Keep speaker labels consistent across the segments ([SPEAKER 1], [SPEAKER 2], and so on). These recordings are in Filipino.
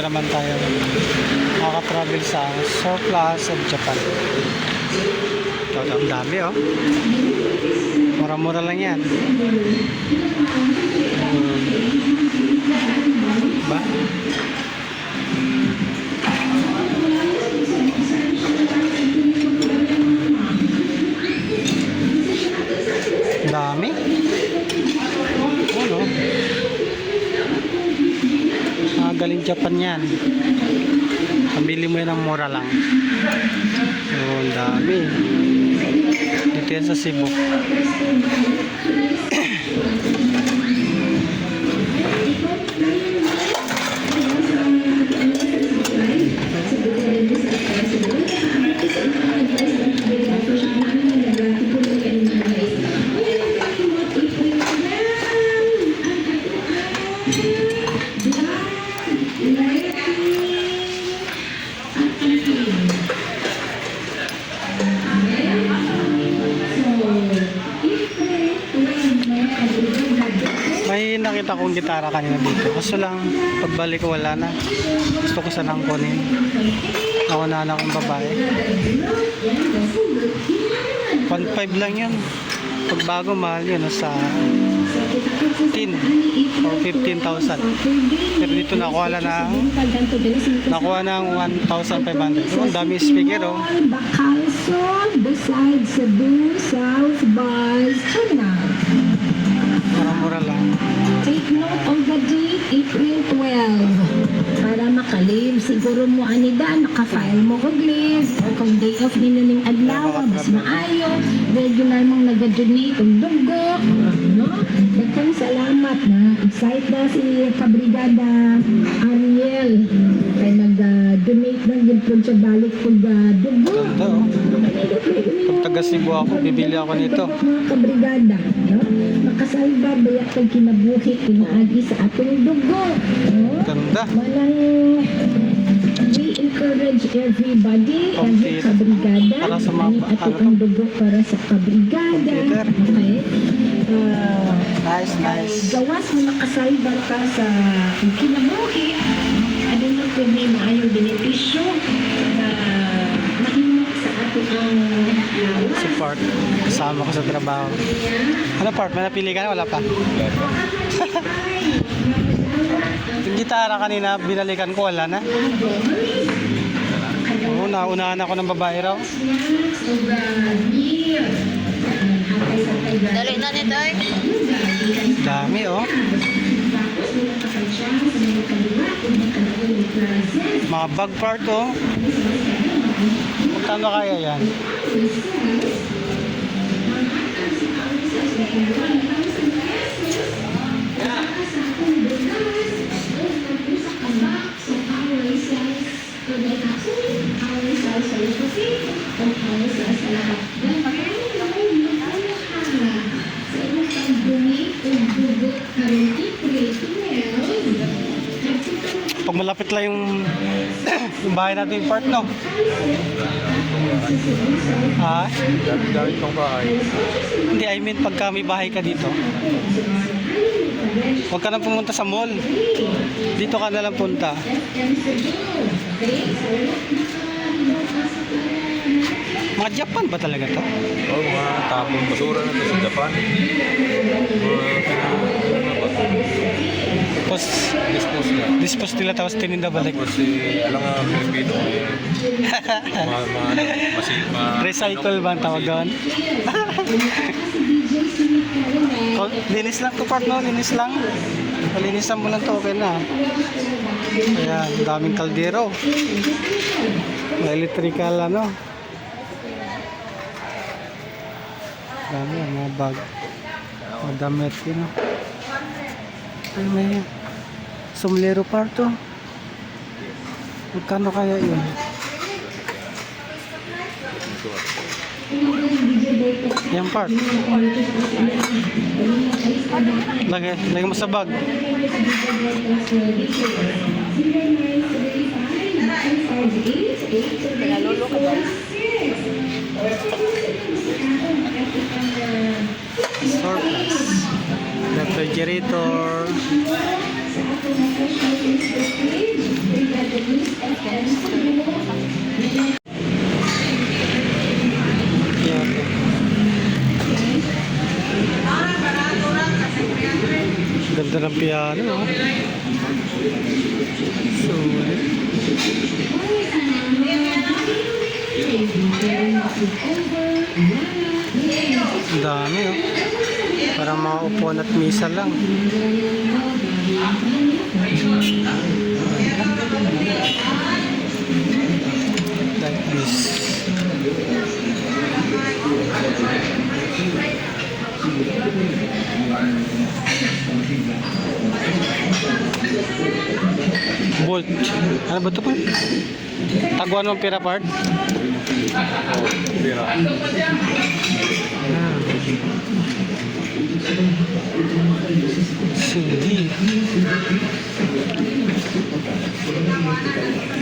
[SPEAKER 1] naman tayo makaka-travel sa surplus of Japan. Ito, ang dami oh. Mura-mura lang yan. Ba? Dami. Ano? Galing Japan yan. Pambili mo yan ng mura lang. Oh, ang dami. Dito yan sa Cebu. May nakita kong gitara kanina dito. Kaso lang, pagbalik ko wala na. Gusto ko sanang kunin. Nauna na akong babae. 1.5 lang yun. Pag bago, mahal yun. Nasa 10 or 15,000. Pero dito nakuha ng 1,500. Ang dami speaker oh.
[SPEAKER 2] Bakalson, beside Cebu, South Bus, Turnau.
[SPEAKER 1] Mura-mura lang.
[SPEAKER 2] Take note of the date, April 12. Para makalib, siguro mo anida, nakafile mo og list. O kung day off ninuning adlaw, mas maayo. Regular mong nag-donate og dugo. No? Daghang salamat na. Excite na si Kabrigada Ariel. Kaya nag-donate ng yun po sa balik kong dugo.
[SPEAKER 1] Ganda oh. Pag taga Cebu ako, bibili ako nito.
[SPEAKER 2] Mga kabrigada, no? Makasalba bayak kang kinabuhi, kinaagi sa atong dugo. No?
[SPEAKER 1] Ganda.
[SPEAKER 2] Walang we encourage everybody, every kabrigada.
[SPEAKER 1] Para sa mga
[SPEAKER 2] atong dugo para sa kabrigada.
[SPEAKER 1] Computer.
[SPEAKER 2] Okay?
[SPEAKER 1] Nice.
[SPEAKER 2] Gawas mo nakasalba ka sa kinabuhi. Ano na po may maayong benepisyo na mahimok sa ating lawas.
[SPEAKER 1] Si Part, kasama ko sa trabaho. Ano Part, may napili ka na? Wala pa? Yung gitara kanina, binalikan ko, wala na. Oo, naunahan ako ng babae raw.
[SPEAKER 3] Dali na nito eh.
[SPEAKER 1] Dami oh. Mga bag part oh. Magkano kaya yan? Pag malapit lang yung bahay natin yung part no? Ha?
[SPEAKER 4] Dami pang bahay.
[SPEAKER 1] Hindi, I mean pagka may bahay ka dito, huwag ka nang pumunta sa mall. Dito ka na lang punta. Mga Japan ba talaga to?
[SPEAKER 4] Oh, mga tapong basura na to sa Japan.
[SPEAKER 1] Tapos
[SPEAKER 4] Dispose na.
[SPEAKER 1] dispose nila tapos tininda balik.
[SPEAKER 4] Tapos alam nga Pilipino
[SPEAKER 1] Recycle ba ang tawag doon? Linis lang to part no? Linis lang. Palinisan mo lang to, okay na. Ayan, daming kaldero. May electrical ano. Dami mga bag. Mga damit yun. Ay, may sombrero parto. Magkano kaya yun? Yan part. Lagay mo sa bag.
[SPEAKER 3] Pinalolo ka ba?
[SPEAKER 1] Surplus. Refrigerator. Yan. Ganda ng piano, no? Sulit. Ang dami, oh. Parang mga upuan at misa lang. Like this. Bolt. Ano ba ito pa? Taguan mong pira part?
[SPEAKER 4] Oh, pira.
[SPEAKER 1] Hindi.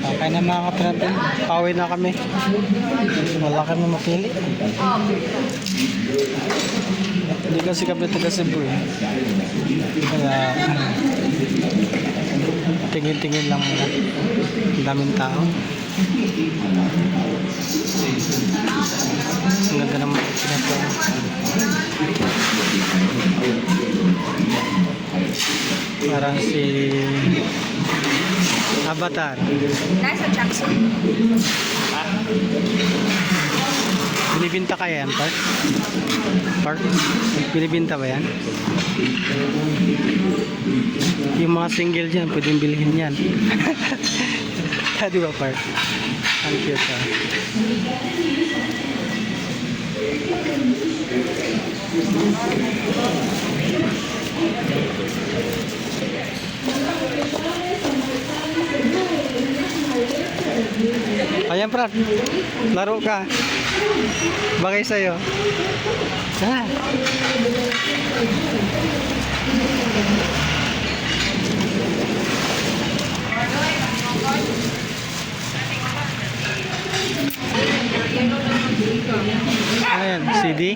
[SPEAKER 1] Okay na mga katratin. Pauwi na kami. Wala kami mapili. Hindi kasi kami taga Cebu eh. Kaya tingin-tingin lang muna. Ang daming tao. Ang ganda naman ito. Parang si Avatar.
[SPEAKER 3] Nasa Jackson.
[SPEAKER 1] Binibinta kaya yan, Park? Park? Binibinta ba yan? Yung mga single dyan, pwedeng bilhin yan. Di ba, Park? Ang cute, ha? Ayan, Park. Laro ka. Bagay sa'yo. Ah. Ayan, CD.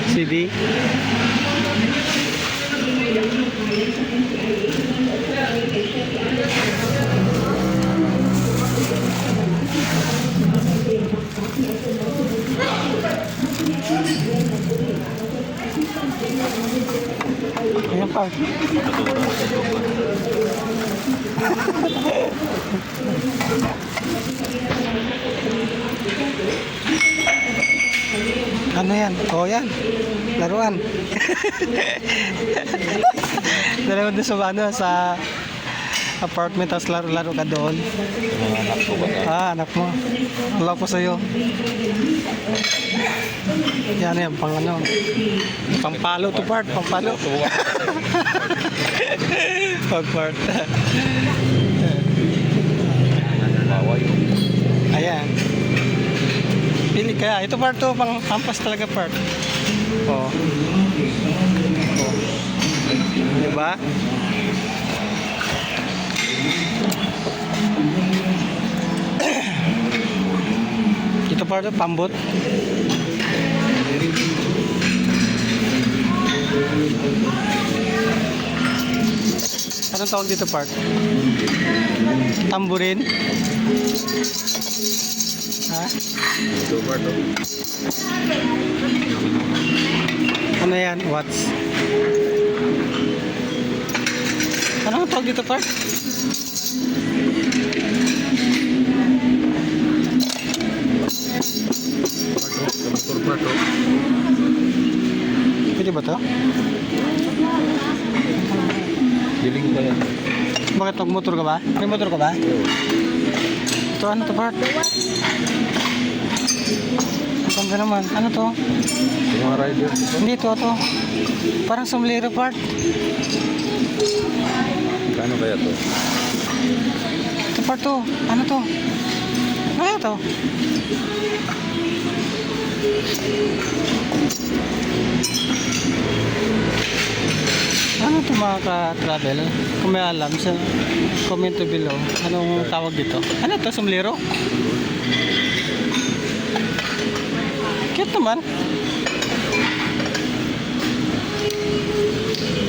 [SPEAKER 1] CD. Ayan pa. Ano yan? Oh, yan. Laruan. Dalawa doon sa ano, sa apartment, tapos laro-laro ka doon.
[SPEAKER 4] Yung mga anak ko ba?
[SPEAKER 1] Ah, anak mo. Wala po sa'yo. Yan yan, pang ano. Pangpalo to part, pangpalo. Pag part.
[SPEAKER 4] Baway.
[SPEAKER 1] Ayan. Pili kaya. Ito part to, pang pampas talaga part. Oh. Oh. Diba? Ito part to, pambot. Anong tawag dito part? Tamburin? Ha?
[SPEAKER 4] Ito ba ito?
[SPEAKER 1] Ano yan? Watts? Anong tawag dito part?
[SPEAKER 4] Motor ba ito?
[SPEAKER 1] Pwede ba to?
[SPEAKER 4] Diling ba yan?
[SPEAKER 1] Bakit magmotor ka ba? May motor ka ba? Ito ano to part? Ang ganda naman. Ano to?
[SPEAKER 4] Yung mga rider.
[SPEAKER 1] Hindi to. Parang sombrero part.
[SPEAKER 4] Kano kaya to?
[SPEAKER 1] Ito part to. Ano to? Ano kaya to? Ano to mga ka-travel? Kung may alam, sa comment below. Anong tawag dito? Ano to? Sombrero? Cute naman.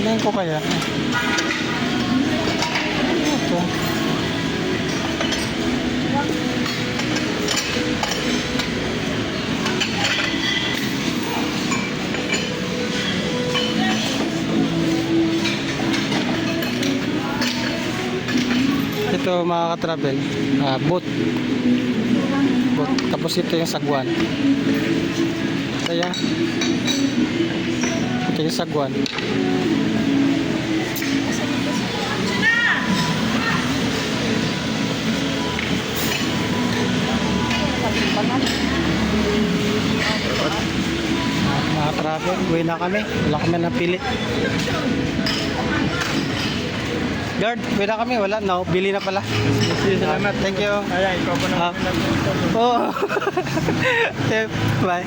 [SPEAKER 1] Bilang ko kaya. Ano to? Ito mga ka-travel, boat. Boat. Tapos ito yung sagwan. Kaya, ito yung sagwan. Mga travel, uwi na kami. Wala kami napili. Guard, uwi na kami. Wala, no, bili na pala.
[SPEAKER 5] Salamat.
[SPEAKER 1] Thank you.
[SPEAKER 5] Ayan, ikaw po
[SPEAKER 1] Ah.
[SPEAKER 5] naman nag-install.
[SPEAKER 1] Oh. Okay, bye.